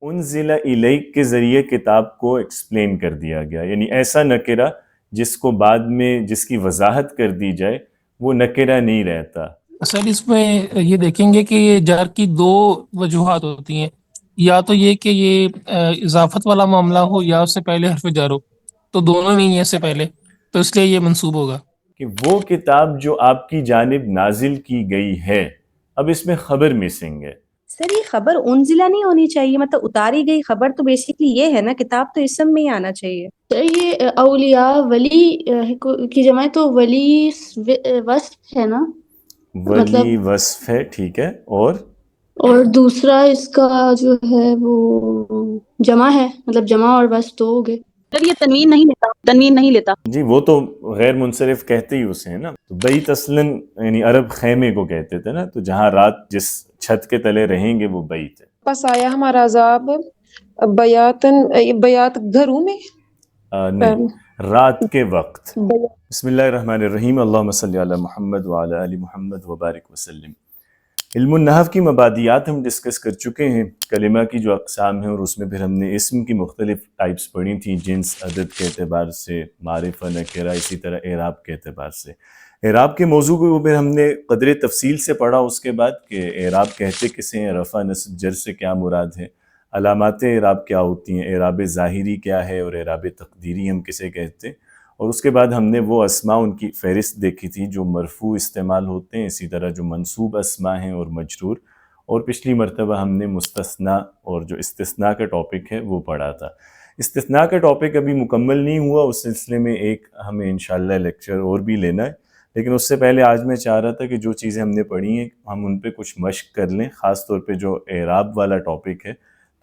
انزل الیک کے ذریعے کتاب کو ایکسپلین کر دیا گیا، یعنی ایسا نکرہ جس کو بعد میں جس کی وضاحت کر دی جائے وہ نکرہ نہیں رہتا۔ سر اس میں یہ دیکھیں گے کہ یہ جار کی دو وجوہات ہوتی ہیں، یا تو یہ کہ یہ اضافت والا معاملہ ہو یا اس سے پہلے حرف جار ہو، تو دونوں نہیں ہیں اس سے پہلے، تو اس لیے یہ منصوب ہوگا کہ وہ کتاب جو آپ کی جانب نازل کی گئی ہے، اب اس میں خبر مسنگ ہے۔ سر یہ خبر انزلہ نہیں ہونی چاہیے، مطلب اتاری گئی خبر تو بیسیکلی یہ ہے نا، کتاب تو اسم میں ہی آنا چاہیے۔ سر یہ اولیاء ولی کی جمع تو ولی وصف ہے نا، مطلب ولی وصف ہے، ٹھیک ہے، اور دوسرا اس کا جو ہے وہ جمع ہے، مطلب جمع اور وصف تو ہو گئے۔ سر یہ تنوین نہیں لیتا جی وہ تو غیر منصرف کہتے ہی اسے ہے نا۔ تو بیت اصلاً یعنی عرب خیمے کو کہتے تھے نا، تو جہاں رات جس چھت کے تلے رہیں گے وہ بیت ہے۔ پس آیا ہمارا عذاب بیات گھروں میں، نہیں، رات کے وقت۔ بسم اللہ الرحمن الرحیم، اللہم صلی علی محمد وعلی آل محمد وبارک وسلم۔ علم النحو کی مبادیات ہم ڈسکس کر چکے ہیں، کلمہ کی جو اقسام ہیں، اور اس میں پھر ہم نے اسم کی مختلف ٹائپس پڑھی تھیں، جنس، عدد کے اعتبار سے، معرفہ، نکرہ، اسی طرح اعراب کے اعتبار سے۔ اعراب کے موضوع کو پھر ہم نے قدر تفصیل سے پڑھا اس کے بعد کہ اعراب کہتے کسے ہیں، رفع، نصب، جر سے کیا مراد ہے، علامات اعراب کیا ہوتی ہیں، اعراب ظاہری کیا ہے اور اعراب تقدیری ہم کسے کہتے ہیں، اور اس کے بعد ہم نے وہ اسماء ان کی فہرست دیکھی تھی جو مرفوع استعمال ہوتے ہیں، اسی طرح جو منصوب اسماء ہیں اور مجرور، اور پچھلی مرتبہ ہم نے مستثنیٰ اور جو استثناء کا ٹاپک ہے وہ پڑھا تھا۔ استثناء کا ٹاپک ابھی مکمل نہیں ہوا، اس سلسلے میں ایک ہمیں انشاءاللہ لیکچر اور بھی لینا ہے، لیکن اس سے پہلے آج میں چاہ رہا تھا کہ جو چیزیں ہم نے پڑھی ہیں ہم ان پہ کچھ مشق کر لیں، خاص طور پہ جو اعراب والا ٹاپک ہے،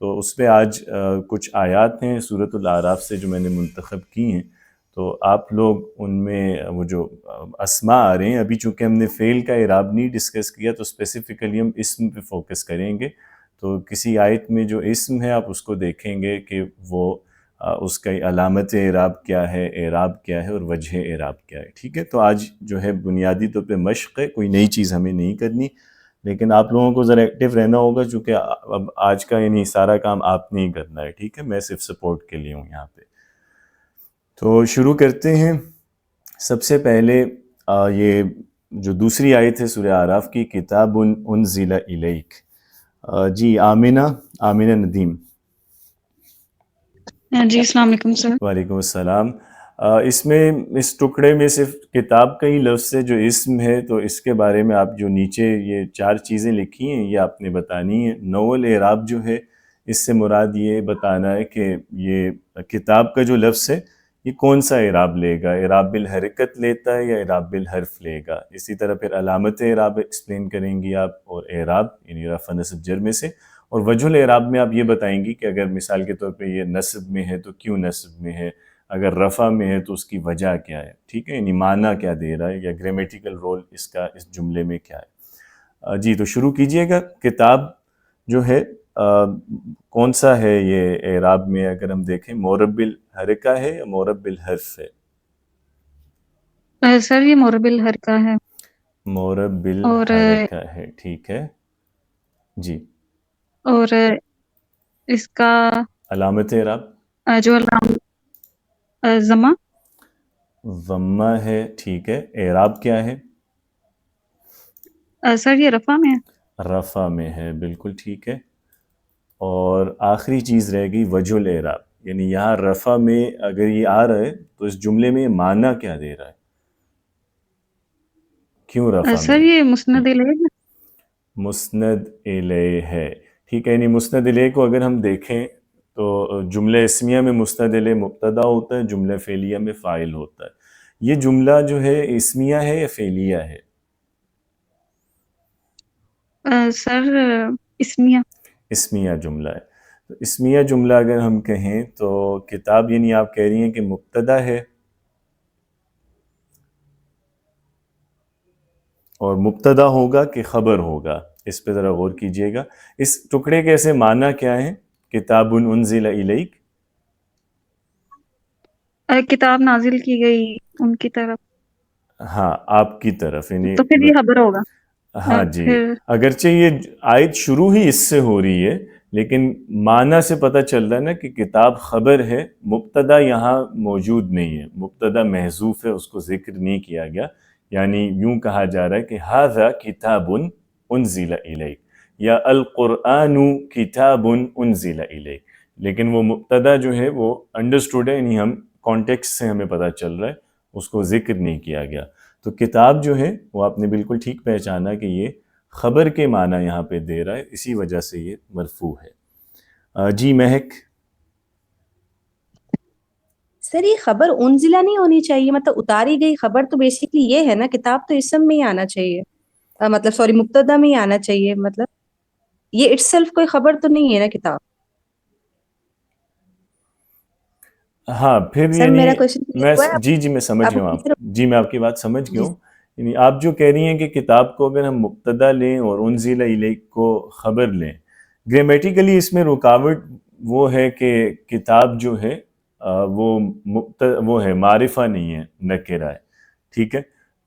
تو اس پہ آج کچھ آیات ہیں سورۃ الاعراف سے جو میں نے منتخب کی ہیں، تو آپ لوگ ان میں وہ جو اسماء آ رہے ہیں، ابھی چونکہ ہم نے فعل کا اعراب نہیں ڈسکس کیا تو اسپیسیفکلی ہم اسم پہ فوکس کریں گے، تو کسی آیت میں جو اسم ہے آپ اس کو دیکھیں گے کہ وہ اس کا علامت اعراب کیا ہے، اعراب کیا ہے اور وجہ اعراب کیا ہے، ٹھیک ہے۔ تو آج جو ہے بنیادی طور پہ مشق ہے، کوئی نئی چیز ہمیں نہیں کرنی، لیکن آپ لوگوں کو ذرا ایکٹیو رہنا ہوگا، چونکہ اب آج کا یعنی سارا کام آپ نہیں کرنا ہے، ٹھیک ہے، میں صرف سپورٹ کے لیے ہوں یہاں پہ۔ تو شروع کرتے ہیں۔ سب سے پہلے یہ جو دوسری آیت ہے سورہ اعراف کی، کتاب انزل الیک، جی آمنہ ندیم۔ جی السلام علیکم سر۔ وعلیکم السلام۔ اس میں اس ٹکڑے میں صرف کتاب کا ہی لفظ ہے جو اسم ہے، تو اس کے بارے میں آپ جو نیچے یہ 4 چیزیں لکھی ہیں یہ آپ نے بتانی ہے۔ نول اعراب جو ہے اس سے مراد یہ بتانا ہے کہ یہ کتاب کا جو لفظ ہے یہ کون سا اعراب لے گا، اعراب بالحرکت لیتا ہے یا اعراب بالحرف لے گا۔ اسی طرح پھر علامت اعراب ایکسپلین کریں گی آپ، اور اعراب یعنی رفع، نصب، جر میں سے، اور وجہ الاعراب میں آپ یہ بتائیں گی کہ اگر مثال کے طور پہ یہ نصب میں ہے تو کیوں نصب میں ہے، اگر رفع میں ہے تو اس کی وجہ کیا ہے، ٹھیک ہے، یعنی معنی کیا دے رہا ہے یا گرامیٹیکل رول اس کا اس جملے میں کیا ہے۔ جی تو شروع کیجئے گا۔ کتاب جو ہے کون سا ہے یہ اعراب میں، اگر ہم دیکھیں مورب بالحرکہ ہے یا مورب بالحرف ہے؟ سر یہ مورب الحرکہ ہے۔ مورب بالحرکہ ہے، ٹھیک ہے جی۔ اور اس کا علامت اعراب جو علامت ضمہ ہے، ٹھیک ہے۔ اعراب کیا ہے؟ سر یہ رفع میں ہے۔ رفع میں ہے، بالکل ٹھیک ہے۔ اور آخری چیز رہ گئی وجہ الاعراب، یعنی یہاں رفع میں اگر یہ آ رہا ہے تو اس جملے میں معنی کیا دے رہا ہے، کیوں رفع میں؟ سر یہ مسند الیہ ہے۔ مسند الیہ ہے، ٹھیک ہے، یعنی مسند الیہ کو اگر ہم دیکھیں تو جملہ اسمیہ میں مسند الیہ مبتدا ہوتا ہے، جملہ فعلیہ میں فاعل ہوتا ہے۔ یہ جملہ جو ہے اسمیہ ہے یا فعلیہ ہے؟ سر اسمیہ۔ اسمیہ جملہ ہے۔ تو اسمیہ جملہ اگر ہم کہیں تو کتاب یعنی آپ کہہ رہی ہیں کہ مبتدا ہے، اور مبتدا ہوگا کہ خبر ہوگا، اس پہ ذرا غور کیجئے گا۔ اس ٹکڑے کے ایسے معنی کیا ہیں؟ کتاب انزل الیک، کتاب نازل کی گئی ان کی طرف، ہاں آپ کی طرف، یعنی تو پھر یہ خبر ہوگا۔ ہاں جی، اگرچہ یہ آیت شروع ہی اس سے ہو رہی ہے لیکن معنی سے پتہ چل رہا ہے نا کہ کتاب خبر ہے، مبتدا یہاں موجود نہیں ہے، مبتدا محذوف ہے، اس کو ذکر نہیں کیا گیا. یعنی یوں کہا جا رہا ہے کہ ھذا کتاب انزل الیک یا القرآن کتاب انزل الیک، لیکن وہ مبتدا جو ہے وہ انڈرسٹوڈ ہے، یعنی ہم کانٹیکسٹ سے ہمیں پتہ چل رہا ہے، اس کو ذکر نہیں کیا گیا. تو کتاب جو ہے وہ آپ نے بالکل ٹھیک پہچانا کہ یہ خبر کے معنی یہاں پہ دے رہا ہے، اسی وجہ سے یہ مرفوع ہے. جی مہک. سر یہ خبر انزلہ نہیں ہونی چاہیے، مطلب اتاری گئی خبر تو بیسیکلی یہ ہے نا، کتاب تو اسم میں ہی آنا چاہیے، مطلب سوری مبتدا میں ہی آنا چاہیے، مطلب یہ اٹ سیلف کوئی خبر تو نہیں ہے نا کتاب. ہاں پھر سر یعنی میرا کوشچن میں ہوا ہے جی میں سمجھ اب گیا ہوں آپ، جی میں آپ کی بات سمجھ گیا جی ہوں. یعنی آپ جو کہہ رہی ہیں کہ کتاب کو اگر ہم مبتدا لیں اور انزل الیک کو خبر لیں، گرامیٹیکلی اس میں رکاوٹ وہ ہے کہ کتاب جو ہے وہ ہے معرفہ نہیں ہے، نکرہ ہے. ٹھیک ہے،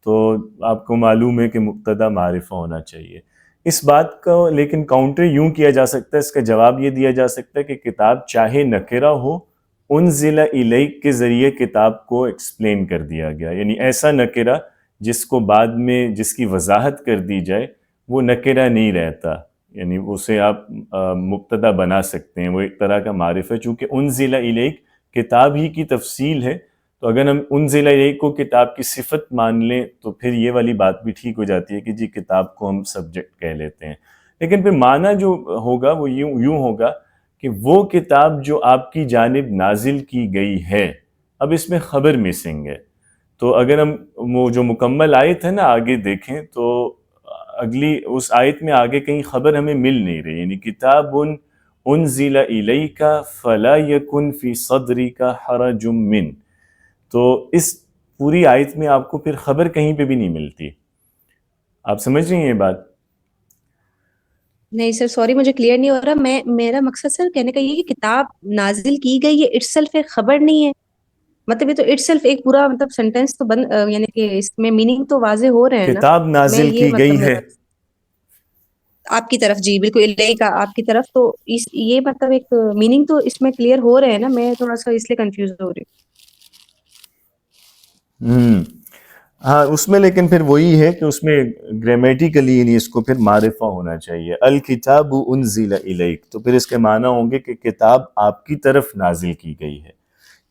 تو آپ کو معلوم ہے کہ مبتدا معرفہ ہونا چاہیے. اس بات کو لیکن کاؤنٹر یوں کیا جا سکتا ہے، اس کا جواب یہ دیا جا سکتا ہے کہ کتاب چاہے نکرہ ہو، انزل الیک کے ذریعے کتاب کو ایکسپلین کر دیا گیا، یعنی ایسا نکرہ جس کو بعد میں جس کی وضاحت کر دی جائے وہ نکرہ نہیں رہتا، یعنی اسے آپ مبتدا بنا سکتے ہیں، وہ ایک طرح کا معرفہ ہے. چونکہ انزل الیک کتاب ہی کی تفصیل ہے، تو اگر ہم انزل الیک کو کتاب کی صفت مان لیں تو پھر یہ والی بات بھی ٹھیک ہو جاتی ہے کہ جی کتاب کو ہم سبجیکٹ کہہ لیتے ہیں. لیکن پھر معنی جو ہوگا وہ یوں ہوگا کہ وہ کتاب جو آپ کی جانب نازل کی گئی ہے. اب اس میں خبر مسنگ ہے، تو اگر ہم وہ جو مکمل آیت ہے نا آگے دیکھیں تو اگلی اس آیت میں آگے کہیں خبر ہمیں مل نہیں رہی، یعنی کتاب انزل الیک فلا یکن فی صدرک حرج من. تو اس پوری آیت میں آپ کو پھر خبر کہیں پہ بھی نہیں ملتی. آپ سمجھ رہی ہیں یہ بات؟ نہیں سر سوری مجھے کلیئر نہیں ہو رہا. میرا مقصد سر کہنے کا یہ کہ کتاب نازل کی گئی یہ اٹ سیلف ایک خبر نہیں ہے، مطلب یہ تو اٹ سیلف ایک پورا مطلب سینٹینس تو بند یعنی کہ اس میں میننگ تو واضح ہو رہے ہیں نا. کتاب میں نازل یہ کی مطلب گئی ہے، میرا آپ کی طرف جی بالکل اللہ کا آپ کی طرف، تو یہ مطلب ایک میننگ تو اس میں کلیئر ہو رہے ہیں نا. میں تھوڑا سا اس لیے کنفیوز ہو رہی ہوں. ہاں اس میں لیکن پھر وہی ہے کہ اس میں گرامیٹیکلی یعنی اس کو پھر معرفہ ہونا چاہیے. الکتاب انزل الیک، تو پھر اس کے معنی ہوں گے کہ کتاب آپ کی طرف نازل کی گئی ہے،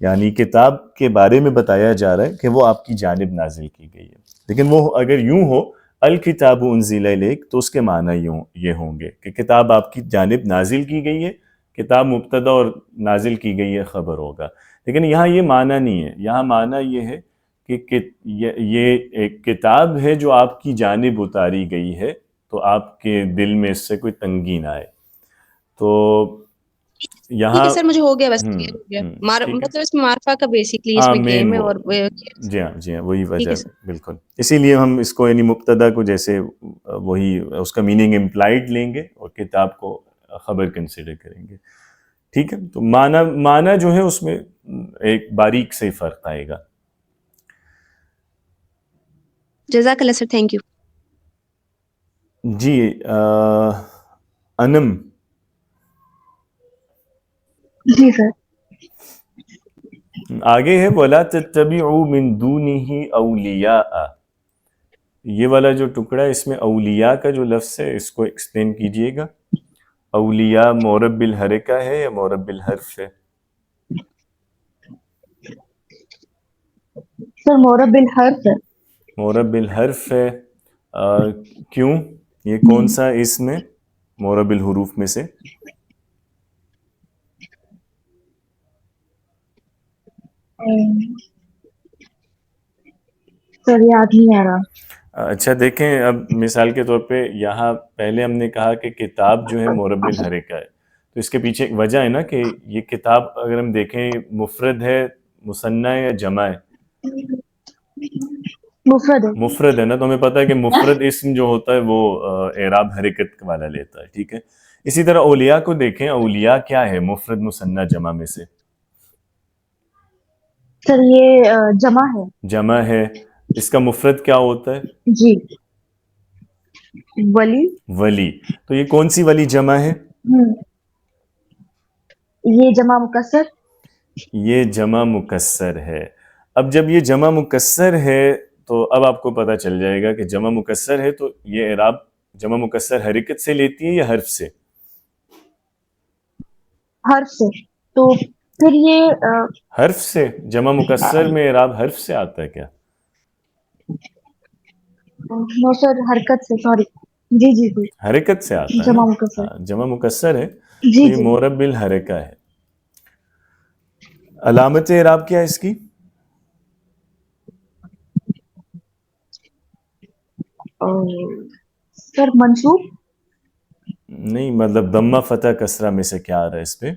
یعنی کتاب کے بارے میں بتایا جا رہا ہے کہ وہ آپ کی جانب نازل کی گئی ہے. لیکن وہ اگر یوں ہو الکتاب انزل الیک تو اس کے معنی یہ ہوں گے کہ کتاب آپ کی جانب نازل کی گئی ہے، کتاب مبتدا اور نازل کی گئی ہے خبر ہوگا. لیکن یہاں یہ معنی نہیں ہے، یہاں معنی یہ ہے کہ یہ ایک کتاب ہے جو آپ کی جانب اتاری گئی ہے، تو آپ کے دل میں اس سے کوئی تنگی نہ آئے. تو ٹھیک یہاں ہے سر مجھے ہو گیا، بس کلیئر ہو گیا. ٹھیک ہے، مطلب اس میں معرفہ کا بیسکلی اس ہاں میں مین گیم ہے وہ اور جی ہاں وہی ٹھیک وجہ ہے ہے سر. بالکل. اسی لیے ہم اس کو یعنی مبتدا کو جیسے وہی اس کا میننگ امپلائڈ لیں گے اور کتاب کو خبر کنسیڈر کریں گے. ٹھیک ہے، تو معنی جو ہے اس میں ایک باریک سے فرق آئے گا. جزاک اللہ سر، تھینک یو. جی انم. جی سر. آگے ہے وَلَا تَتَّبِعُوا مِن دُونِهِ أَوْلِيَاءَ. یہ والا جو ٹکڑا ہے اس میں اولیاء کا جو لفظ ہے اس کو ایکسپلین کیجئے گا. اولیاء معرب بالحرکہ ہے یا معرب بالحرف ہے؟ سر معرب بالحرف ہے. معرب بالحرف ہے. کیوں؟ یہ کون سا اس میں معرب الحروف میں سے؟ سر یاد نہیں آ رہا. اچھا دیکھیں، اب مثال کے طور پہ یہاں پہلے ہم نے کہا کہ کتاب جو ہے معرب بالحرکہ ہے، تو اس کے پیچھے ایک وجہ ہے نا کہ یہ کتاب اگر ہم دیکھیں مفرد ہے، مثنیٰ ہے یا جمع ہے؟ مفرد ہے. مفرد ہے نا، تو ہمیں پتہ ہے کہ مفرد اسم جو ہوتا ہے وہ اعراب حرکت والا لیتا ہے. ٹھیک ہے، اسی طرح اولیاء کو دیکھیں، اولیاء کیا ہے مفرد مثنیٰ جمع میں سے؟ سر یہ جمع ہے. جمع ہے. اس کا مفرد کیا ہوتا ہے؟ جی ولی. ولی. تو یہ کون سی ولی جمع ہے؟ یہ جمع مکسر. یہ جمع مکسر ہے. اب جب یہ جمع مکسر ہے تو اب آپ کو پتہ چل جائے گا کہ جمع مکسر ہے تو یہ اعراب جمع مکسر حرکت سے لیتی ہے یا حرف سے؟ حرف سے. تو پھر یہ حرف سے. جمع مکسر میں اعراب حرف سے آتا ہے کیا؟ نو سر، حرکت سے. سوری. جی جی جی. حرکت سے آتا ہے جمع نا؟ مکسر. ہاں، جمع مکسر ہے جی تو یہ جی. مورب بالحرکہ ہے. علامت اعراب کیا ہے اس کی؟ سر منصوب. نہیں، مطلب ضمہ فتح کسرہ میں سے کیا آ رہا ہے اس پہ؟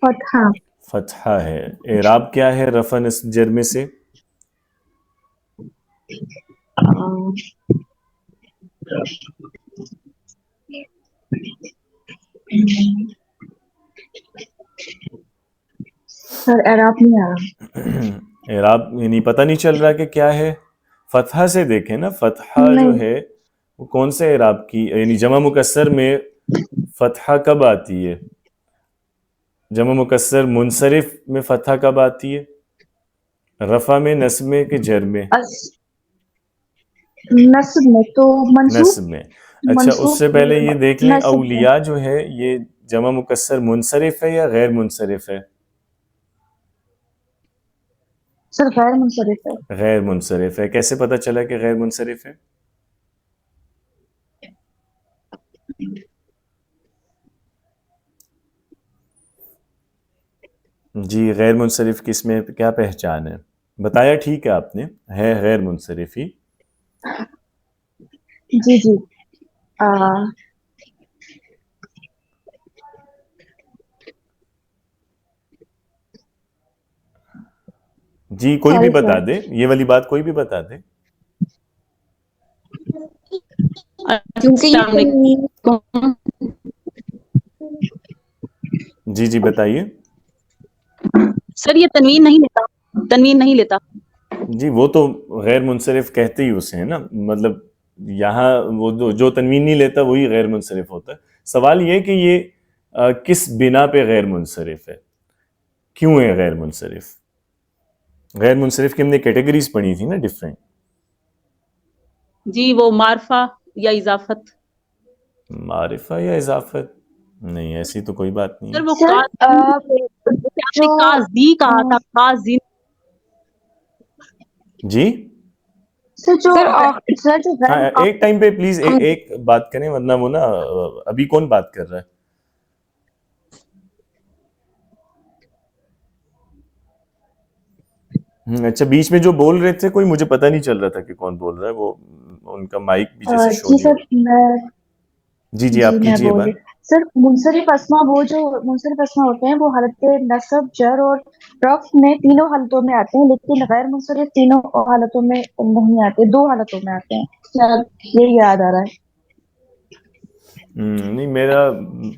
فتحہ. فتحہ ہے. اعراب کیا ہے رفع نصب جر میں سے؟ سر اعراب نہیں آ رہا. اعراب یعنی پتہ نہیں چل رہا کہ کیا ہے. فتحہ سے دیکھیں نا، فتحہ جو نہیں. ہے وہ کون سے اعراب کی، یعنی جمع مکسر میں فتحہ کب آتی ہے؟ جمع مکسر منصرف میں فتحہ کب آتی ہے؟ رفع میں، نصب میں کہ جر میں؟ نصب میں. تو منصوب. نصب میں. اچھا، اس سے پہلے یہ دیکھ لیں نصب میں. اولیاء جو ہے یہ جمع مکسر منصرف ہے یا غیر منصرف ہے؟ سر غیر منصرف ہے. غیر منصرف ہے. کیسے پتہ چلا کہ غیر منصرف ہے؟ جی، غیر منصرف کس میں کیا پہچان ہے؟ بتایا ٹھیک ہے آپ نے، ہے غیر منصرف ہی. جی جی. جی کوئی بھی Sorry, بتا sir. دے، یہ والی بات کوئی بھی بتا دے. کیونکہ یہ جی جی بتائیے. سر یہ تنوین نہیں لیتا، تنوین نہیں لیتا. جی وہ تو غیر منصرف کہتے ہی اسے ہیں نا، مطلب یہاں وہ جو تنوین نہیں لیتا وہی غیر منصرف ہوتا ہے. سوال یہ کہ یہ کس بنا پہ غیر منصرف ہے، کیوں ہے غیر منصرف؟ غیر منصرف کی ہم نے کیٹیگریز پڑھی تھی نا ڈفرینٹ. جی وہ معرفہ یا اضافت. معرفہ یا اضافت؟ نہیں، ایسی تو کوئی بات نہیں سر ہے. وہ سر آپ نے قاضی کہا تھا، قاضی. جی سر جو ہاں، ایک ٹائم پہ پلیز ایک بات کریں ورنہ وہ نا ابھی کون بات کر رہا ہے؟ اچھا، بیچ میں جو بول رہے تھے کوئی مجھے پتہ نہیں چل رہا تھا کہ کون بول رہا ہے. وہ ان کا مائک بھی جیسے شو جی نہیں ہو سر میں جی آپ میں کیجئے بول بات. رہی. سر منصرف اسما، وہ جو منصرف اسما ہوتے ہیں وہ حالت نصب، جر اور رفع میں تینوں حالتوں میں آتے ہیں، لیکن غیر منصرف تینوں حالتوں میں نہیں آتے، دو حالتوں میں آتے ہیں. یہ یاد آ رہا ہے. نہیں، میرا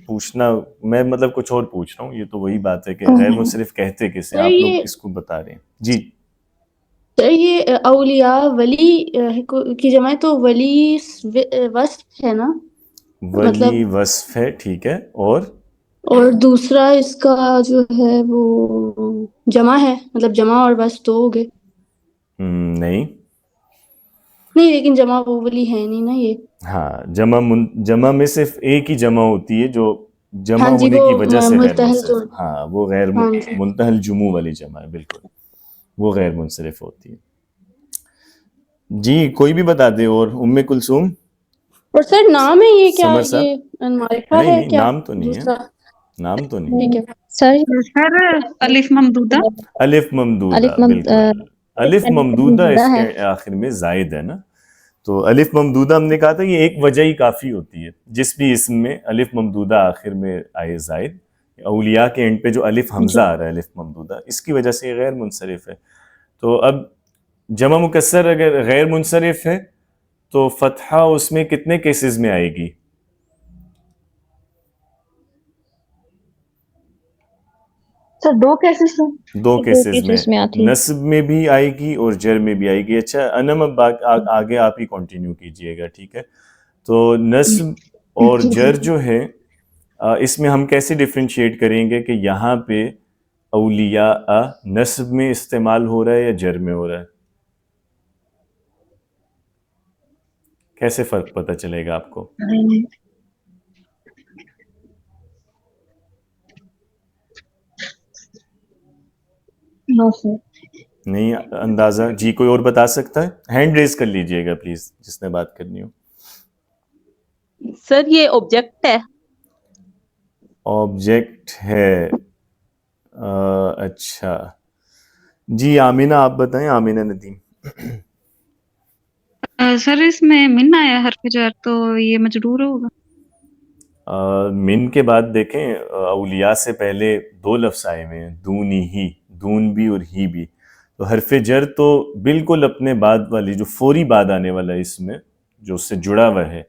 پوچھنا، میں مطلب کچھ اور پوچھ رہا ہوں. یہ تو وہی بات ہے کہ غیر منصرف کہتے کسے، آپ لوگ اس کو بتا رہے ہیں. جی سر یہ اولیاء ولی کی جمع ہے تو ولی وصف ہے نا، مطلب ولی وصف ہے، ٹھیک ہے. اور دوسرا اس کا جو ہے وہ جمع ہے، مطلب جمع اور وصف دو ہو گئے. نہیں، لیکن جمع وہ ولی ہے نہیں نا یہ. ہاں، جمع میں صرف ایک ہی جمع ہوتی ہے جو جمع ہاں جی، ہونے وہ کی وجہ سے غیر ملتحل جو. منصرف. ہاں، وہ غیر ہاں جی. منتحل جموع والی جمع ہے، بالکل وہ غیر منصرف ہوتی ہے. جی کوئی بھی بتا دے. اور ام کلثوم، اور سر نام ہے یہ کیا، سمر صاحب؟ یہ معرفہ نہیں ہے نہیں، کیا نام تو نہیں ہے، دوسرا؟ نام تو نہیں. ٹھیک ہے سر الف ممدودہ. الف ممدودہ، بالکل. الف ممدودہ اس کے آخر میں زائد ہے نا، تو الف ممدودہ ہم نے کہا تھا یہ ایک وجہ ہی کافی ہوتی ہے. جس بھی اسم میں الف ممدودہ آخر میں آئے زائد، اولیاء کے اینڈ پہ جو الف حمزہ آ رہا ہے الف ممدودہ، اس کی وجہ سے یہ غیر منصرف ہے. تو اب جمع مکسر اگر غیر منصرف ہے تو فتحہ اس میں کتنے کیسز میں آئے گی؟ سر دو کیسز میں. دو کیسز میں، نصب میں بھی آئے گی اور جر میں بھی آئے گی. اچھا انم، اب آگے آپ ہی کنٹینیو کیجئے گا، ٹھیک ہے. تو نصب اور جر جو ہے اس میں ہم کیسے ڈفرینشیٹ کریں گے کہ یہاں پہ اولیاء نسب میں استعمال ہو رہا ہے یا جر میں ہو رہا ہے؟ کیسے فرق پتہ چلے گا آپ کو؟ نو سر. نہیں اندازہ؟ جی کوئی اور بتا سکتا ہے؟ ہینڈ ریز کر لیجئے گا پلیز جس نے بات کرنی ہو. سر یہ آبجیکٹ ہے. آبجیکٹ ہے، اچھا جی. آمینہ آپ بتائیں، آمینہ ندیم. سر اس میں من آیا حرف جر تو یہ مجرور ہوگا. من کے بعد دیکھیں اولیاء سے پہلے دو لفظ آئے ہوئے ہیں، دونی ہی، دون بھی اور ہی بھی. تو حرف جر تو بالکل اپنے بعد والی جو فوری بعد آنے والا اسم ہے جو اس سے جڑا ہوا ہے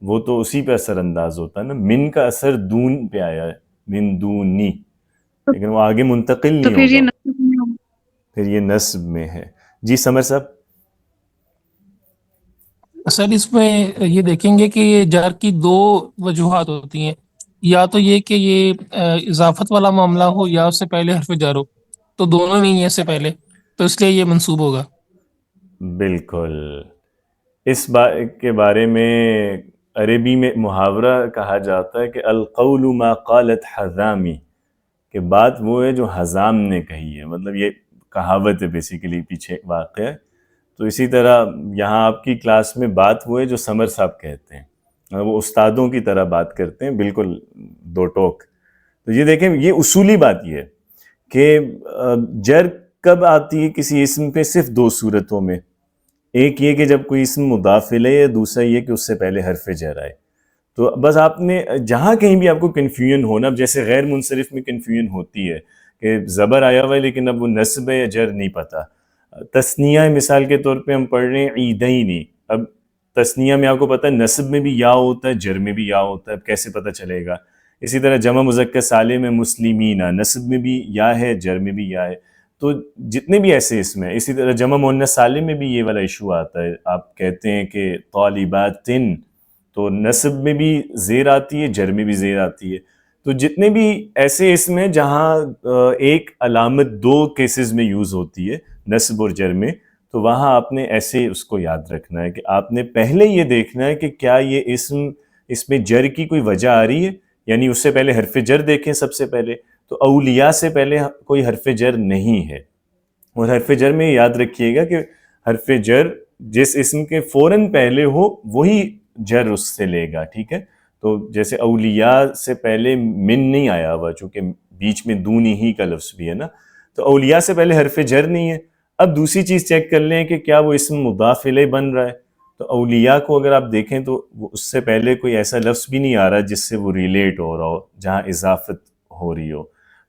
وہ تو اسی پہ اثر انداز ہوتا ہے نا. من کا اثر دون پہ آیا ہے، من دونی، لیکن وہ آگے منتقل تو نہیں پھر یہ ہوگا، نصب میں ہوگا. پھر یہ نصب میں ہے. جی سمر صاحب. سر اس میں یہ دیکھیں گے کہ یہ جار کی دو وجوہات ہوتی ہیں، یا تو یہ کہ یہ اضافت والا معاملہ ہو یا اس سے پہلے حرف جار ہو، تو دونوں نہیں ہیں اس سے پہلے، تو اس لیے یہ منصوب ہوگا. بالکل. اس کے بارے میں عربی میں محاورہ کہا جاتا ہے کہ القول ما قالت حذامی، کہ بات وہ ہے جو حذام نے کہی ہے. مطلب یہ کہاوت ہے بیسیکلی، پیچھے واقع ہے. تو اسی طرح یہاں آپ کی کلاس میں بات وہ ہے جو سمر صاحب کہتے ہیں، وہ استادوں کی طرح بات کرتے ہیں، بالکل دو ٹوک. تو یہ دیکھیں یہ اصولی بات یہ ہے کہ جر کب آتی ہے کسی اسم پہ؟ صرف دو صورتوں میں. ایک یہ کہ جب کوئی اسم مضاف الیہ ہے، دوسرا یہ کہ اس سے پہلے حرف جر آئے. تو بس آپ نے جہاں کہیں بھی آپ کو کنفیوژن ہونا، جیسے غیر منصرف میں کنفیوژن ہوتی ہے کہ زبر آیا ہوا ہے لیکن اب وہ نصب ہے یا جر نہیں پتہ. تثنیہ مثال کے طور پہ ہم پڑھ رہے ہیں عیدین، اب تثنیہ میں آپ کو پتہ ہے نصب میں بھی یا ہوتا ہے، جر میں بھی یا ہوتا ہے، اب کیسے پتہ چلے گا؟ اسی طرح جمع مذکر سالم میں مسلمین، نصب میں بھی یا ہے، جر میں بھی یا ہے. تو جتنے بھی ایسے اسم ہیں، اسی طرح جمع مؤنث سالم میں بھی یہ والا ایشو آتا ہے. آپ کہتے ہیں کہ طالباتن، تو نصب میں بھی زیر آتی ہے، جر میں بھی زیر آتی ہے. تو جتنے بھی ایسے اسم ہیں جہاں ایک علامت دو کیسز میں یوز ہوتی ہے، نصب اور جر میں، تو وہاں آپ نے ایسے اس کو یاد رکھنا ہے کہ آپ نے پہلے یہ دیکھنا ہے کہ کیا یہ اسم، اس میں جر کی کوئی وجہ آ رہی ہے، یعنی اس سے پہلے حرف جر دیکھیں سب سے پہلے. تو اولیاء سے پہلے کوئی حرف جر نہیں ہے. اور حرف جر میں یاد رکھیے گا کہ حرف جر جس اسم کے فوراً پہلے ہو وہی جر اس سے لے گا، ٹھیک ہے. تو جیسے اولیاء سے پہلے من نہیں آیا ہوا، چونکہ بیچ میں دونی ہی کا لفظ بھی ہے نا، تو اولیاء سے پہلے حرف جر نہیں ہے. اب دوسری چیز چیک کر لیں کہ کیا وہ اسم مضاف الیہ بن رہا ہے. تو اولیاء کو اگر آپ دیکھیں تو اس سے پہلے کوئی ایسا لفظ بھی نہیں آ رہا جس سے وہ ریلیٹ ہو رہا ہو، جہاں اضافت ہو رہی ہو.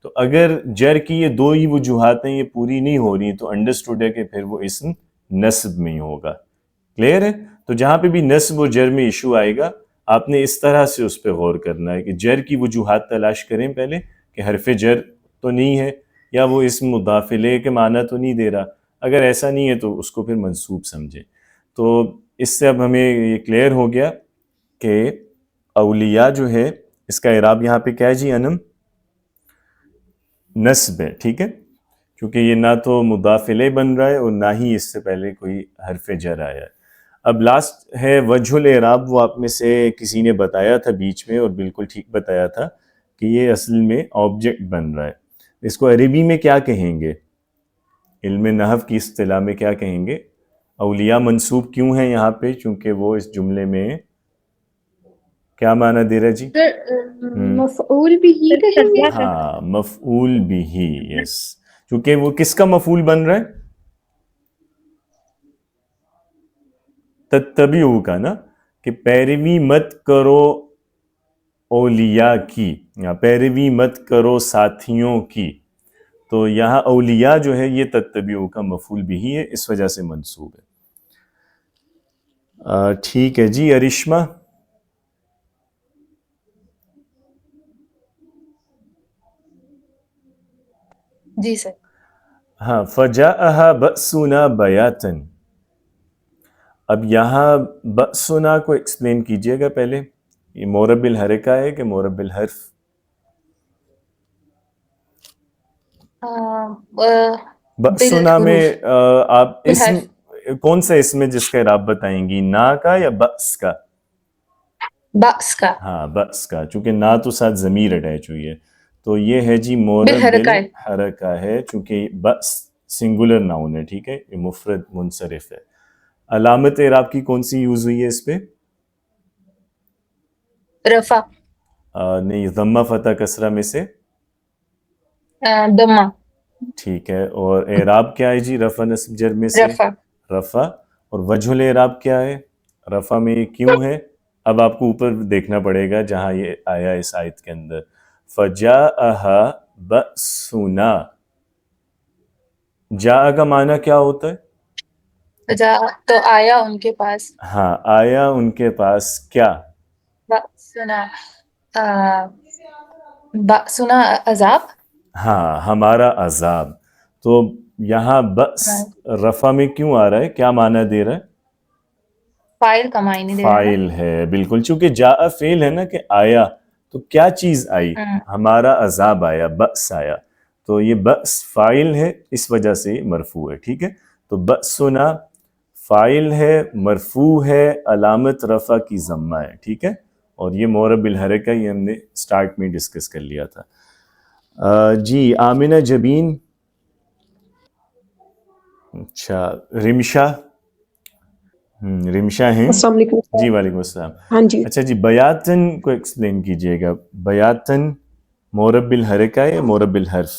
تو اگر جر کی یہ دو ہی وجوہات ہیں، یہ پوری نہیں ہو رہی، تو انڈرسٹوڈ ہے کہ پھر وہ اسم نصب میں ہی ہوگا. کلیئر ہے؟ تو جہاں پہ بھی نصب و جر میں ایشو آئے گا، آپ نے اس طرح سے اس پہ غور کرنا ہے کہ جر کی وجوہات تلاش کریں پہلے کہ حرف جر تو نہیں ہے، یا وہ اسم مضاف الیہ کے معنی تو نہیں دے رہا. اگر ایسا نہیں ہے تو اس کو پھر منصوب سمجھیں. تو اس سے اب ہمیں یہ کلیئر ہو گیا کہ اولیاء جو ہے اس کا اعراب یہاں پہ کیا ہے جی انم؟ نصب ہے، ٹھیک ہے، کیونکہ یہ نہ تو مضاف الیہ بن رہا ہے اور نہ ہی اس سے پہلے کوئی حرف جر آیا ہے. اب لاسٹ ہے وجہ الاعراب. وہ آپ میں سے کسی نے بتایا تھا بیچ میں اور بالکل ٹھیک بتایا تھا کہ یہ اصل میں آبجیکٹ بن رہا ہے. اس کو عربی میں کیا کہیں گے؟ علم نحو کی اصطلاح میں کیا کہیں گے؟ اولیاء منصوب کیوں ہیں یہاں پہ؟ چونکہ وہ اس جملے میں کیا معنی دے رہا ہے جی؟ مفعول بھی کہیں گے. ہاں مفعول بھی، یس، چونکہ وہ کس کا مفعول بن رہا ہے؟ تتبعوا کا نا، کہ پیروی مت کرو اولیاء کی، یا پیروی مت کرو ساتھیوں کی. تو یہاں اولیاء جو ہے یہ تتبعوا کا مفعول بھی ہے، اس وجہ سے منصوب ہے. ٹھیک ہے جی. ارشما. جی سر. ہاں فجاءها بأسنا بیاتن. اب یہاں بأسنا کو ایکسپلین کیجئے گا پہلے. یہ مورب بالحرکہ ہے کہ مورب بالحرف؟ بأسنا میں آپ اسم کون سا اسم ہے جس کا اعراب بتائیں گی، نا کا یا بأس کا؟ بأس کا. ہاں بأس کا، چونکہ نا تو ساتھ ضمیر اٹیچ ہوئی ہے، تو یہ ہے جی مورب بالحرکہ ہے. بالحرکہ ہے، چونکہ بأس سنگولر ناؤن ہے، ٹھیک ہے، یہ مفرد منصرف ہے۔ علامت اعراب کی کون سی یوز ہوئی ہے اس پہ؟ رفع. نہیں، ضمہ فتح کسرہ میں سے؟ دمہ. ٹھیک ہے، اور اعراب کیا ہے جی رفع نصب جر میں سے؟ رفع. رفع۔ اور وجہ الاعراب کیا ہے رفع میں، یہ کیوں ہے؟ اب آپ کو اوپر دیکھنا پڑے گا جہاں یہ آیا اس آیت کے اندر، فَجَاءَهَا بَأْسُنَا، جاء کا معنی کیا ہوتا ہے؟ تو آیا ان کے پاس. ہاں، آیا ان کے پاس کیا؟ بأسنا. بأسنا عذاب. ہاں، ہمارا عذاب۔ تو یہاں بأس رفع میں کیوں آ رہا ہے، کیا معنی دے رہا ہے؟ فائل کا معنی دے رہا ہے. فائل ہے، بالکل، چونکہ جاء فعل ہے نا کہ آیا، تو کیا چیز آئی؟ ہمارا عذاب آیا، بأس آیا، تو یہ بأس فائل ہے، اس وجہ سے یہ مرفوع ہے، ٹھیک ہے۔ تو بأسنا فائل ہے، مرفوع ہے، علامت رفع کی ضمہ ہے، ٹھیک ہے، اور یہ مورب بالحرکہ یہ ہم نے سٹارٹ میں ڈسکس کر لیا تھا۔ جی آمنہ جبین، اچھا رمشہ، رمشہ ہیں؟ السلام علیکم۔ جی وعلیکم السلام۔ ہاں جی، اچھا جی، بیاتن کو ایکسپلین کیجئے گا، بیاتن مورب بالحرکہ ہے یا مورب بالحرف؟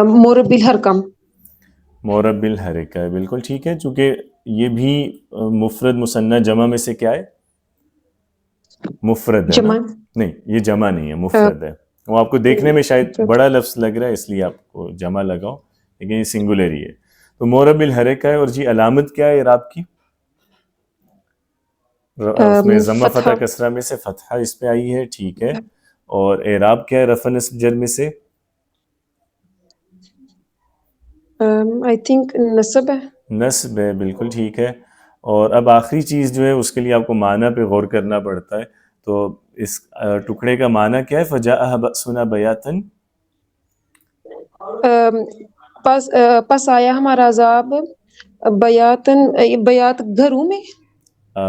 مورب بالحرکم۔ مورب بالحرکہ ہے، بالکل ٹھیک ہے، چونکہ یہ بھی مفرد مثنیٰ جمع میں سے کیا ہے؟ مفرد ہے نا؟ جمع نہیں، یہ جمع نہیں ہے، مفرد ہے۔ وہ آپ کو دیکھنے میں شاید بڑا لفظ لگ رہا ہے اس لیے آپ کو جمع لگاؤ، لیکن یہ سنگولر ہی ہے۔ تو مورب بالحرکہ ہے، اور جی علامت کیا ہے اعراب کی؟ اس میں ضمہ فتح کسرہ میں سے فتحہ اس پہ آئی ہے، ٹھیک ہے، اور اعراب کیا ہے رفع نصب جر میں سے؟ آئی تھنک نصب ہے۔ نصب ہے، بالکل ٹھیک ہے۔ اور اب آخری چیز جو ہے اس کے لیے آپ کو معنی پہ غور کرنا پڑتا ہے، تو اس ٹکڑے کا معنی کیا ہے؟ فجاء بأسنا بیاتن، پس آیا ہمارا عذاب بیاتن، بیات گھروں میں،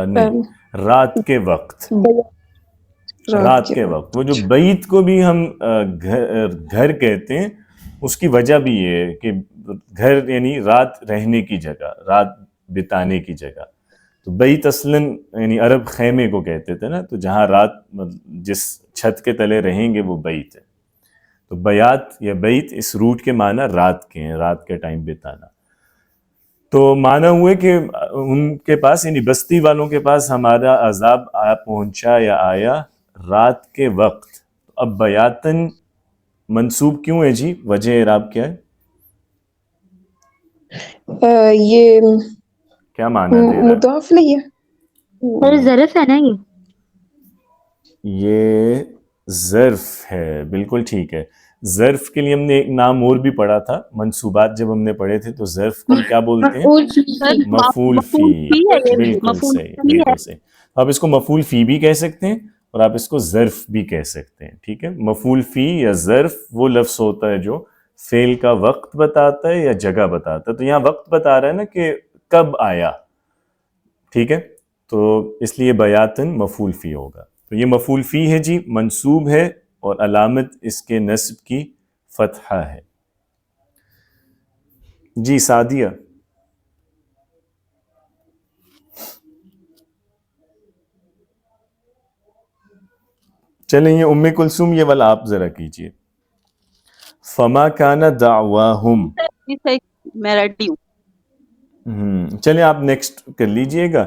نہیں، رات کے وقت، رات کے وقت۔ وہ جو بیت کو بھی ہم گھر کہتے ہیں، اس کی وجہ بھی یہ ہے کہ گھر یعنی رات رہنے کی جگہ، رات بتانے کی جگہ۔ تو بیت اصلاً یعنی عرب خیمے کو کہتے تھے نا، تو جہاں رات جس چھت کے تلے رہیں گے وہ بیت ہے۔ تو بیات یا بیت اس روٹ کے معنی رات کے ہیں، رات کے ٹائم بتانا۔ تو معنی ہوئے کہ ان کے پاس یعنی بستی والوں کے پاس ہمارا عذاب پہنچا یا آیا رات کے وقت۔ اب بیاتن منصوب کیوں ہے جی؟ وجہ اعراب کیا ہے؟ یہ کیا معنی دے رہا ہے؟ مضاف نہیں ہے، سر ظرف ہے نا یہ ظرف ہے، بالکل ٹھیک ہے۔ ظرف کے لیے ہم نے ایک نام اور بھی پڑھا تھا، منصوبات جب ہم نے پڑھے تھے تو ظرف کو ہم کیا بولتے ہیں؟ مفعول فی، بالکل صحیح، بالکل صحیح۔ آپ اس کو مفعول فی بھی کہہ سکتے ہیں اور آپ اس کو ظرف بھی کہہ سکتے ہیں، ٹھیک ہے۔ مفعول فی یا ظرف وہ لفظ ہوتا ہے جو فعل کا وقت بتاتا ہے یا جگہ بتاتا ہے۔ تو یہاں وقت بتا رہا ہے نا کہ کب آیا، ٹھیک ہے، تو اس لیے بیاتن مفعول فی ہوگا۔ تو یہ مفعول فی ہے جی، منصوب ہے، اور علامت اس کے نصب کی فتحہ ہے۔ جی سعدیہ، چلیں یہ ام کلثوم یہ والا آپ ذرا کیجئے۔ فما کان دعواہم، میں ریڈی ہوں۔ چلیں آپ نیکسٹ کر لیجئے گا،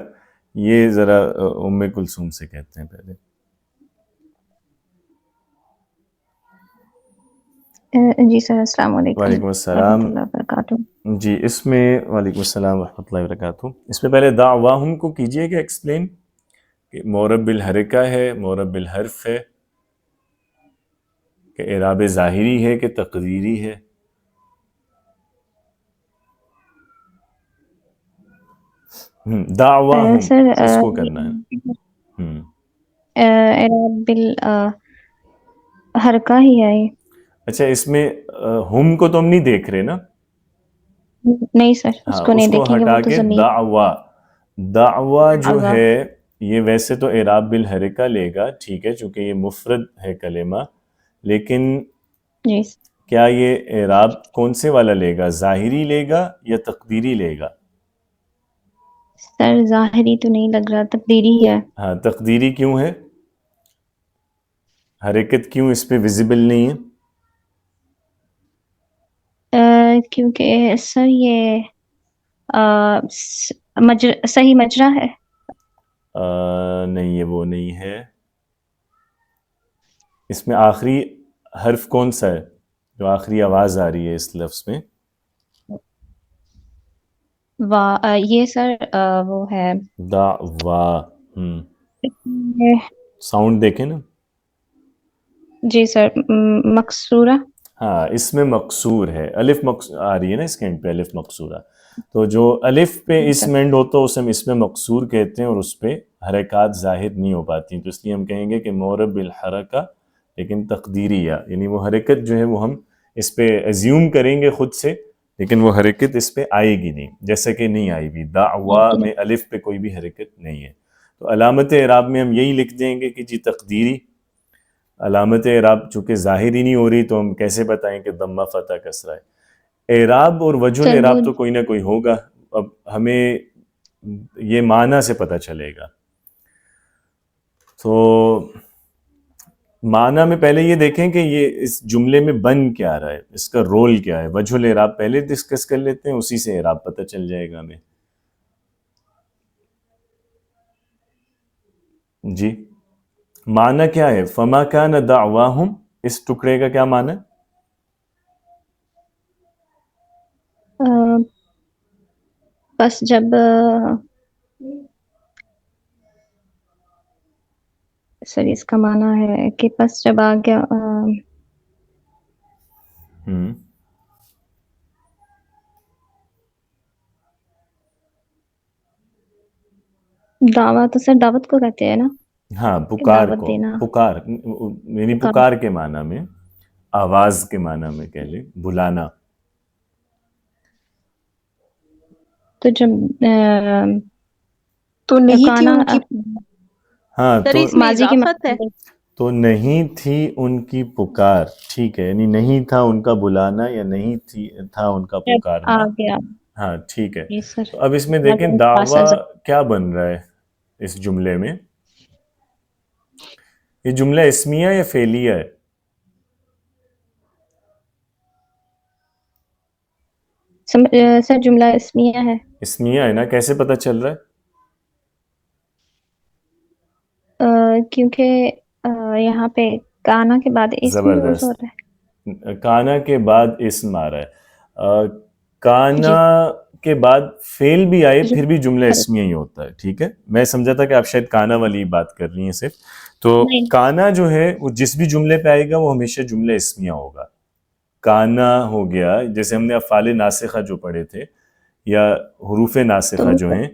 یہ ذرا ام کلثوم سے کہتے ہیں پہلے۔ جی سر، السلام علیکم وعلیکم السلام۔ ورحمۃ اللہ وبرکاتہ۔ جی اس میں وعلیکم السلام ورحمۃ اللہ وبرکاتہ، اس میں پہلے دعواہم کو کیجئے گا ایکسپلین، کہ مورب بالحرکہ ہے، مورب بالحرف ہے، کہ اعراب ظاہری ہے کہ تقدیری ہے؟ دعواہم سر اس کو کرنا ہے. اعراب بالحرکہ ہی ہے یہ. اچھا اس میں ہم کو تو ہم نہیں دیکھ رہے نا. نہیں سر اس ہاں کو نہیں اس کو دیکھیں گے، ہٹا وہ تو کے ضمیر دعوا. دعوا جو دعوا. ہے یہ ویسے تو اعراب بالحرکہ لے گا، ٹھیک ہے، چونکہ یہ مفرد ہے کلمہ، لیکن جی کیا یہ اعراب کون سے والا لے گا؟ ظاہری لے گا یا تقدیری لے گا؟ سر ظاہری تو نہیں لگ رہا، تقدیری ہی ہے. ہاں تقدیری کیوں ہے؟ حرکت کیوں اس پہ ویزیبل نہیں ہے؟ کیونکہ سر یہ صحیح مجرا ہے. نہیں یہ وہ نہیں ہے. اس میں آخری حرف کون سا ہے جو آخری آواز آ رہی ہے اس لفظ میں؟ یہ سر وہ ہے دعوا. ساؤنڈ دیکھیں نا. جی سر مقصورہ. ہاں اس میں مقصور ہے، الف آ رہی ہے نا اس کے اینڈ پہ، الف مقصورہ. تو جو الف پہ اس میں اینڈ ہوتا ہے اسے ہم اس میں مقصور کہتے ہیں، اور اس پہ حرکات ظاہر نہیں ہو پاتی، تو اس لیے ہم کہیں گے کہ مورب بالحرکہ لیکن تقدیریہ، یعنی وہ حرکت جو ہے وہ ہم اس پہ ایزیوم کریں گے خود سے، لیکن وہ حرکت اس پہ آئے گی نہیں، جیسے کہ نہیں آئی بھی. دعوا میں الف پہ کوئی بھی حرکت نہیں ہے. تو علامت اعراب میں ہم یہی لکھ دیں گے کہ جی تقدیری. علامت اعراب چونکہ ظاہر ہی نہیں ہو رہی تو ہم کیسے بتائیں کہ ضمہ فتح کسرہ ہے؟ اعراب اور وجہ الاعراب تو کوئی نہ کوئی ہوگا. اب ہمیں یہ معنی سے پتہ چلے گا. تو معنی میں پہلے یہ دیکھیں کہ یہ اس جملے میں بن کیا رہا ہے، اس کا رول کیا ہے. وجہ الاعراب پہلے ڈسکس کر لیتے ہیں، اسی سے اعراب پتہ چل جائے گا ہمیں. جی معنی کیا ہے؟ فما کان دعواہم، اس ٹکڑے کا کیا معنی ہے؟ بس جب سر اس کا معنی ہے کہ بس جب آ گیا دعوت، تو سر دعوت کو کہتے ہیں نا. ہاں پکار دعوت کو، دینا. پکار یعنی پکار کے معنی میں، آواز کے معنی میں کہہ لیں، بلانا. تو جب تو نہیں تھی ان کی، ہاں سر اس میں اضافت ہے. تو نہیں تھی ان کی پکار، ٹھیک ہے، یعنی نہیں تھا ان کا بلانا یا نہیں تھا ان کا پکارنا. آ گیا. ہاں ٹھیک ہے. جی سر. تو اب اس میں دیکھیں دعویٰ کیا بن رہا ہے اس جملے میں. یہ جملہ اسمیہ یا فعلیہ ہے؟ سر جملہ اسمیہ ہے. اسمیہ ہے نا. کیسے پتہ چل رہا ہے؟ کیونکہ یہاں پہ کانا کے بعد اسم یوز ہو رہا ہے. کانا کے بعد اسم آ رہا ہے. کانا کے بعد فعل بھی آئے پھر بھی جملہ اسمیہ ہی ہوتا ہے. ٹھیک ہے، میں سمجھا تھا کہ آپ شاید کانا والی بات کر رہی ہیں صرف. تو کانا جو ہے وہ جس بھی جملے پہ آئے گا وہ ہمیشہ جملہ اسمیہ ہوگا. کانا ہو گیا، جیسے ہم نے افعال ناسخہ جو پڑھے تھے یا حروف ناسخہ جو ہیں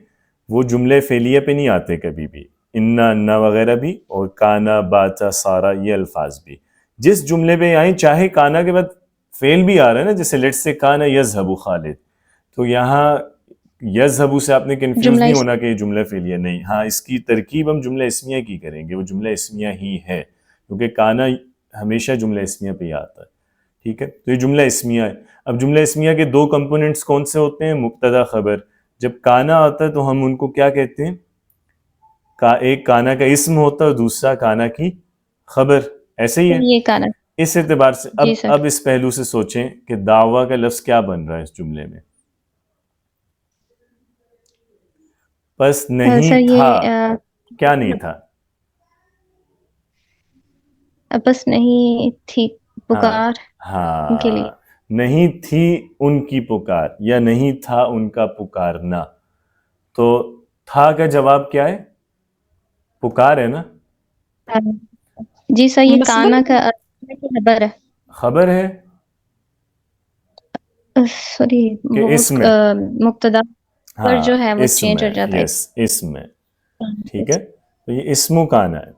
وہ جملے فعلیہ پہ نہیں آتے کبھی بھی. انا وغیرہ بھی، اور کانا باتا سارا یہ الفاظ بھی جس جملے پہ آئیں، چاہے کانا کے بعد فعل بھی آ رہا ہے نا، جیسے لیٹ سے کانا یذهب خالد، تو یہاں یذهب سے آپ نے کنفیوز نہیں ہونا کہ یہ جملہ فعلیہ نہیں. ہاں اس کی ترکیب ہم جملہ اسمیہ کی کریں گے، وہ جملہ اسمیہ ہی ہے کیونکہ کانا ہمیشہ جملہ اسمیہ پہ ہی آتا ہے. ٹھیک ہے، تو یہ جملہ اسمیہ ہے. اب جملہ اسمیہ کے دو کمپوننٹس کون سے ہوتے ہیں؟ مبتدا خبر. جب کانا آتا ہے تو ہم ان کو کیا کہتے ہیں؟ ایک کانا کا اسم ہوتا ہے اور دوسرا کانا کی خبر. ایسے ہی ہے. اس اعتبار سے اب اس پہلو سے سوچیں کہ دعویٰ کا لفظ کیا بن رہا ہے اس جملے میں. بس نہیں تھا. کیا نہیں تھا؟ بس نہیں تھی پکار. ہاں نہیں تھی ان کی پکار یا نہیں تھا ان کا پکارنا. تو تھا کا جواب کیا ہے؟ پکار ہے نا. جی سر یہ کانا کا خبر ہے. خبر ہے سوری کہ اسم ہے. مبتدا. پر جو ہے وہ اسم چینج ہو ہے، جاتا ہے. یس اسم ہے، ٹھیک ہے. تو یہ اسم کانا ہے،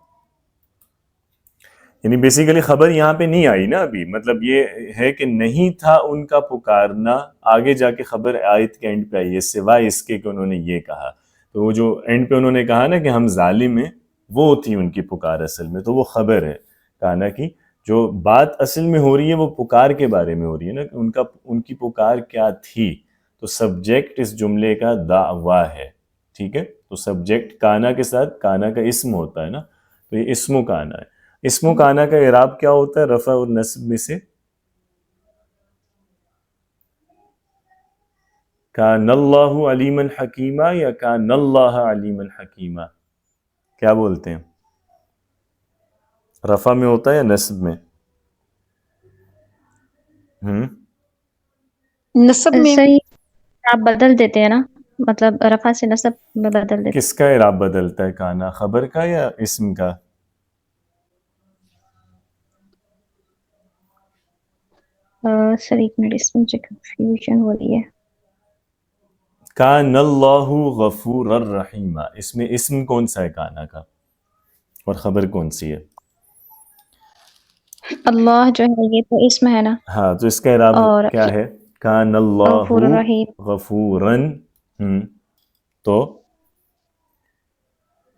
یعنی بیسیکلی خبر یہاں پہ نہیں آئی نا ابھی، مطلب یہ ہے کہ نہیں تھا ان کا پکارنا، آگے جا کے خبر آیت کے اینڈ پہ آئی ہے، سوائے اس کے کہ انہوں نے یہ کہا. تو وہ جو اینڈ پہ انہوں نے کہا نا کہ ہم ظالم ہیں، وہ تھی ان کی پکار اصل میں، تو وہ خبر ہے کانا کی. جو بات اصل میں ہو رہی ہے وہ پکار کے بارے میں ہو رہی ہے نا، کہ ان کی پکار کیا تھی. تو سبجیکٹ اس جملے کا دعویٰ ہے، ٹھیک ہے. تو سبجیکٹ کانا کے ساتھ کانا کا اسم ہوتا ہے نا، تو یہ اسم و کانا ہے. اسم و کانا کا اعراب کیا ہوتا ہے رفع اور نصب میں سے؟ کان اللہ علیما حکیما یا کان اللہ علیما حکیما، کیا بولتے ہیں؟ رفع میں ہوتا ہے یا نصب میں؟ نصب میں. صحیح، آپ بدل دیتے ہیں نا، مطلب رفع سے نصب میں بدل دیتے کس کا اعراب بدلتا ہے، کانا خبر کا یا اسم کا؟ ہیں. سر ایک منٹ، اس میں مجھے کنفیوژن ہو رہی ہے. کان اللہ غفور الرحیم، اس میں اسم کون سا ہے کانا کا اور خبر کون سی ہے؟ اللہ جو ہے یہ تو اسم ہے نا، ہاں، تو اس کا اعراب اور کیا ہے؟ کان اللہ غفور الرحیم. غفوراً، تو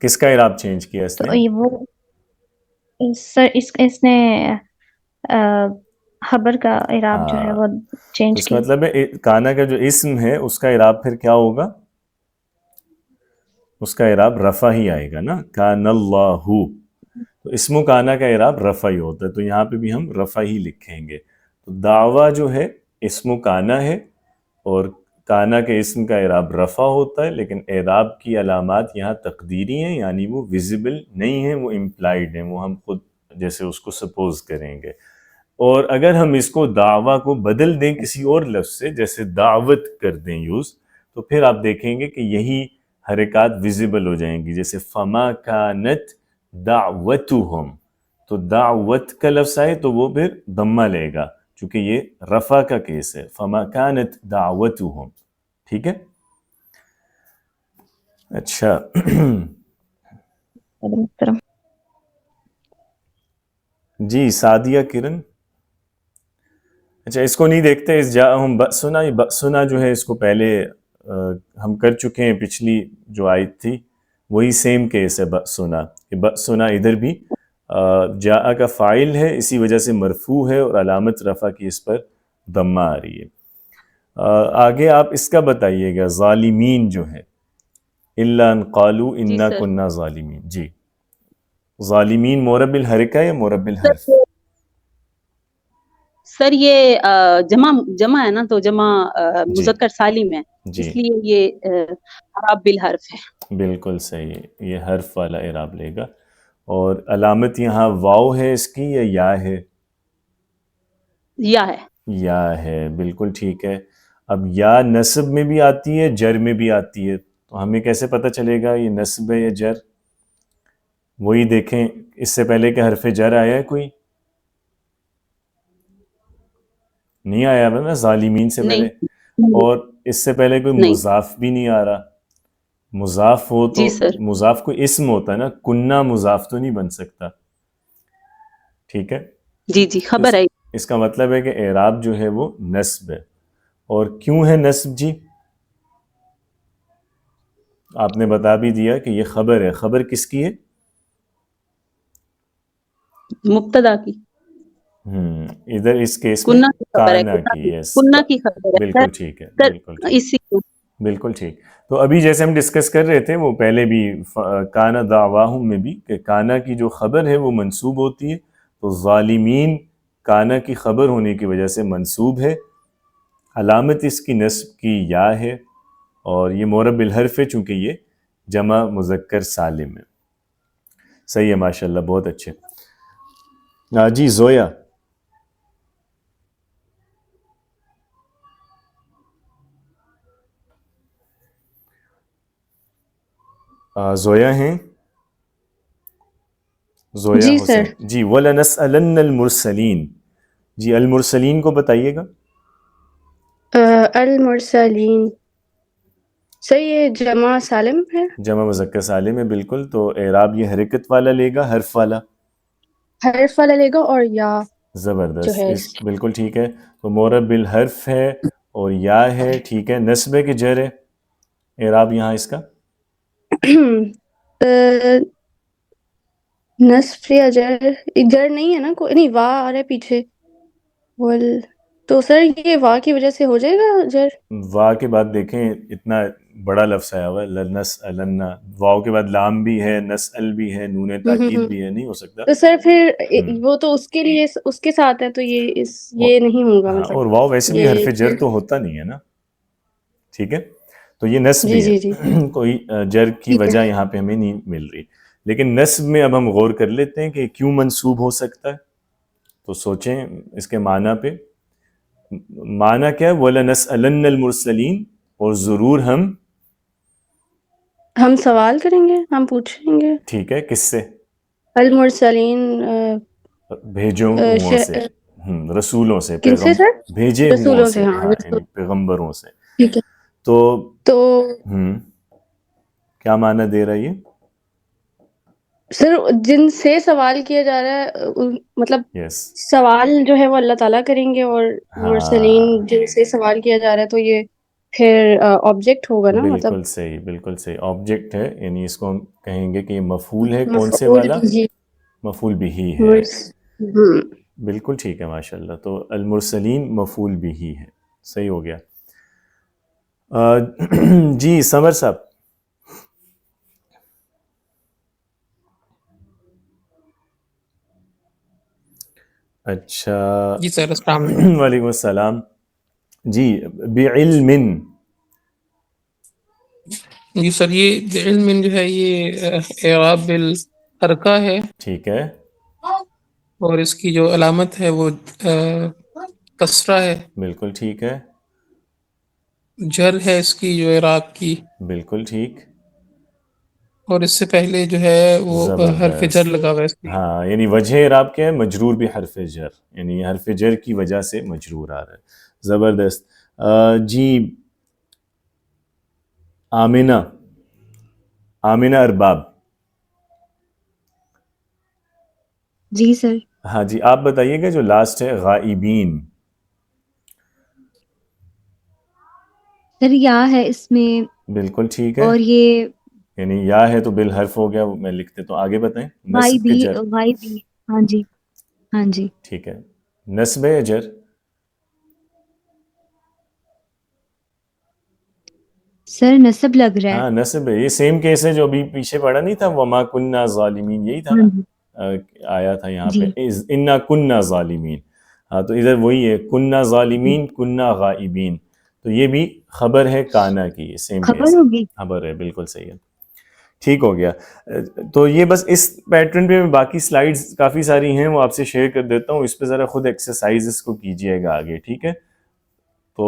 کس کا اعراب چینج کیا اس تو نے؟ یہ وہ سر اس نے خبر کا اعراب جو ہے وہ تو چینج اس کا کیا. مطلب ہے کانا کا جو اسم ہے اس کا اعراب پھر کیا ہوگا؟ اس کا اعراب رفع ہی آئے گا نا، کان اللہ. تو اسم و کانا کا اعراب رفع ہی ہوتا ہے، تو یہاں پہ بھی ہم رفع ہی لکھیں گے. تو دعویٰ جو ہے اسم و کانا ہے، اور کانا کے اسم کا اعراب رفع ہوتا ہے، لیکن اعراب کی علامات یہاں تقدیری ہیں، یعنی وہ ویزیبل نہیں ہیں، وہ امپلائیڈ ہیں، وہ ہم خود جیسے اس کو سپوز کریں گے. اور اگر ہم اس کو دعویٰ کو بدل دیں کسی اور لفظ سے، جیسے دعوت کر دیں یوز، تو پھر آپ دیکھیں گے کہ یہی حرکات ویزیبل ہو جائیں گی. جیسے فما کانت دعوتہم، تو دعوت کا لفظ آئے تو وہ پھر ضمہ لے گا، چونکہ یہ رفع کا کیس ہے. فما کانت دعوتہم، ٹھیک ہے. اچھا جی سعدیہ کرن. اچھا اس کو نہیں دیکھتے، اس جاءہم بأسنا، یہ بأسنا جو ہے اس کو پہلے ہم کر چکے ہیں، پچھلی جو آیت تھی وہی سیم کیس ہے بأسنا. کہ بأسنا ادھر بھی جاء کا فاعل ہے، اسی وجہ سے مرفوع ہے، اور علامت رفع کی اس پر ضمہ آ رہی ہے. آگے آپ اس کا بتائیے گا، ظالمین جو ہے، الا ان قالوا انا كنا ظالمین. جی ظالمین مورب الحرکہ یا مورب الحرف؟ سر یہ جمع ہے نا، تو جمع مذکر سالم ہے، جی اس لیے یہ اعراب بالحرف ہے. بالکل صحیح، یہ حرف والا اعراب لے گا. اور علامت یہاں واو ہے اس کی یا یا ہے؟ یا ہے. یا ہے، بالکل ٹھیک ہے. اب یا نصب میں بھی آتی ہے، جر میں بھی آتی ہے، تو ہمیں کیسے پتہ چلے گا یہ نصب ہے یا جر؟ وہی دیکھیں، اس سے پہلے کہ حرف جر آیا ہے کوئی؟ نہیں آیا نا ظالمین سے پہلے، اور اس سے پہلے کوئی مضاف بھی نہیں آ رہا. مضاف ہو تو مضاف کوئی اسم ہوتا ہے نا، کنہ مضاف تو نہیں بن سکتا، ٹھیک ہے. جی خبر ہے. اس کا مطلب ہے کہ اعراب جو ہے وہ نصب ہے. اور کیوں ہے نصب جی؟ آپ نے بتا بھی دیا کہ یہ خبر ہے. خبر کس کی ہے؟ مبتدا کی. ادھر اس کیس میں کانا کی. یس کنہ کی خبر ہے. بالکل ٹھیک ہے، بالکل ٹھیک، بالکل ٹھیک. تو ابھی جیسے ہم ڈسکس کر رہے تھے وہ پہلے بھی کانا دعواہم میں بھی، کہ کانا کی جو خبر ہے وہ منصوب ہوتی ہے. تو ظالمین کانا کی خبر ہونے کی وجہ سے منصوب ہے، علامت اس کی نصب کی یا ہے، اور یہ مورب الحرف ہے چونکہ یہ جمع مذکر سالم ہے. صحیح ہے، ماشاءاللہ، بہت اچھے. جی زویا. زویا ہیں؟ زویا جی حسین سر. جی. وَلَنَسْأَلَنَّ الْمُرْسَلِينَ، جی المرسلین کو بتائیے گا. المرسلین سر یہ جمع سالم ہے؟ جمع مذکر سالم ہے بالکل. تو اعراب یہ حرکت والا لے گا, حرف والا, حرف والا لے گا, اور یا جو زبردست, ہے اس بالکل ٹھیک ہے. تو معرب بالحرف ہے اور یا ہے, ٹھیک ہے. نصب ہے کہ جر ہے اعراب یہاں اس کا؟ نصف یا جر, جر نہیں ہے نا, کوئی نہیں, وا آ رہا ہے پیچھے, تو سر یہ وا کی وجہ سے ہو جائے گا جر. وا کے بعد دیکھیں اتنا بڑا لفظ آیا ہوا ہے, لنسألن, واو کے بعد لام بھی ہے, نسأل بھی ہے, نون تاکید بھی ہے, نہیں ہو سکتا. تو سر پھر وہ تو اس کے لیے اس کے ساتھ ہے, تو یہ نہیں ہوگا ہاں, مطلب. اور واو ویسے بھی حرف جر تو ہوتا نہیں ہے نا, ٹھیک ہے. تو یہ نصب بھی ہے, کوئی جر کی وجہ یہاں پہ ہمیں نہیں مل رہی. لیکن نصب میں اب ہم غور کر لیتے ہیں کہ کیوں منصوب ہو سکتا ہے. تو سوچیں اس کے معنی پہ. معنی کیا ہے؟ وَلَنَسْأَلَنَّ الْمُرْسَلِينَ, اور ضرور ہم سوال کریں گے, ہم پوچھیں گے. ٹھیک ہے, کس سے؟ المرسلین, بھیجوں ہوں سے, رسولوں سے, کن سے سر؟ بھیجے ہوں سے, ہاں یعنی پیغمبروں سے. ٹھیک ہے. تو کیا معنی دے رہا ہے یہ؟ سر جن سے سوال کیا جا رہا ہے, مطلب سوال جو ہے وہ اللہ تعالیٰ کریں گے, اور مرسلین جن سے سوال کیا جا رہا ہے تو یہ پھر آبجیکٹ ہوگا نا, مطلب. بالکل صحیح, بالکل صحیح, آبجیکٹ ہے, یعنی اس کو ہم کہیں گے کہ یہ مفعول ہے. کون سے والا؟ مفعول بھی ہے. بالکل ٹھیک ہے, ماشاء اللہ. تو المرسلین مفعول بھی ہے, صحیح ہو گیا. جی سمر صاحب. اچھا جی سر, السلام علیکم. وعلیکم السلام. جی بعلم, جی سر, یہ علم جو ہے یہ اعراب بالحرکہ ہے, ٹھیک ہے, اور اس کی جو علامت ہے وہ کسرہ ہے. بالکل ٹھیک ہے. جر ہے اس کی جو اعراب کی, بالکل ٹھیک. اور اس سے پہلے جو ہے وہ حرف جر لگا ہوا ہے اس کی. ہاں, یعنی وجہ اعراب کیا ہے؟ مجرور بھی حرف جر, یعنی حرف جر کی وجہ سے مجرور آ رہا ہے. زبردست. جی آمنہ, آمنہ ارباب. جی سر. ہاں جی, آپ بتائیے گا جو لاسٹ ہے غائبین. سر یا ہے اس میں. بالکل ٹھیک ہے, اور یہ یعنی یا ہے تو بالحرف ہو گیا, میں لکھ دیتا ہوں. آگے بتائیں. نصب کے جر. غائبی, ہاں جی, ہاں جی. ٹھیک ہے, نصب ہے جر؟ سر نصب لگ رہا ہے. ہاں نصب ہے, یہ سیم کیس ہے جو ابھی پیچھے پڑھا نہیں تھا, وما کننا ظالمین, یہی تھا نا, آیا تھا یہاں پہ انا کننا ظالمین. ہاں تو ادھر وہی ہے, کننا ظالمین کننا غائبین. تو یہ بھی خبر ہے کانا کی, سیم کیس ہے, خبر ہے, بالکل صحیح ہے. ٹھیک ہو گیا. تو یہ بس اس پیٹرن پہ باقی سلائیڈز کافی ساری ہیں, وہ آپ سے شیئر کر دیتا ہوں, اس پہ ذرا خود ایکسرسائز اس کو کیجئے گا آگے, ٹھیک ہے. تو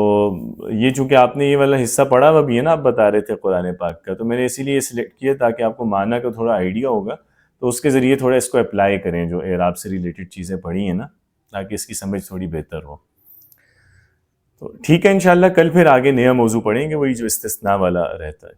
یہ چونکہ آپ نے یہ والا حصہ پڑھا ہوا بھی ہے نا, آپ بتا رہے تھے قرآن پاک کا, تو میں نے اسی لیے سلیکٹ کیا تاکہ آپ کو معنی کا تھوڑا آئیڈیا ہوگا, تو اس کے ذریعے تھوڑا اس کو اپلائی کریں جو اعراب سے ریلیٹڈ چیزیں پڑھی ہیں نا, تاکہ اس کی سمجھ تھوڑی بہتر ہو. تو ٹھیک ہے, انشاءاللہ کل پھر آگے نیا موضوع پڑھیں گے, وہی جو استثناء والا رہتا ہے.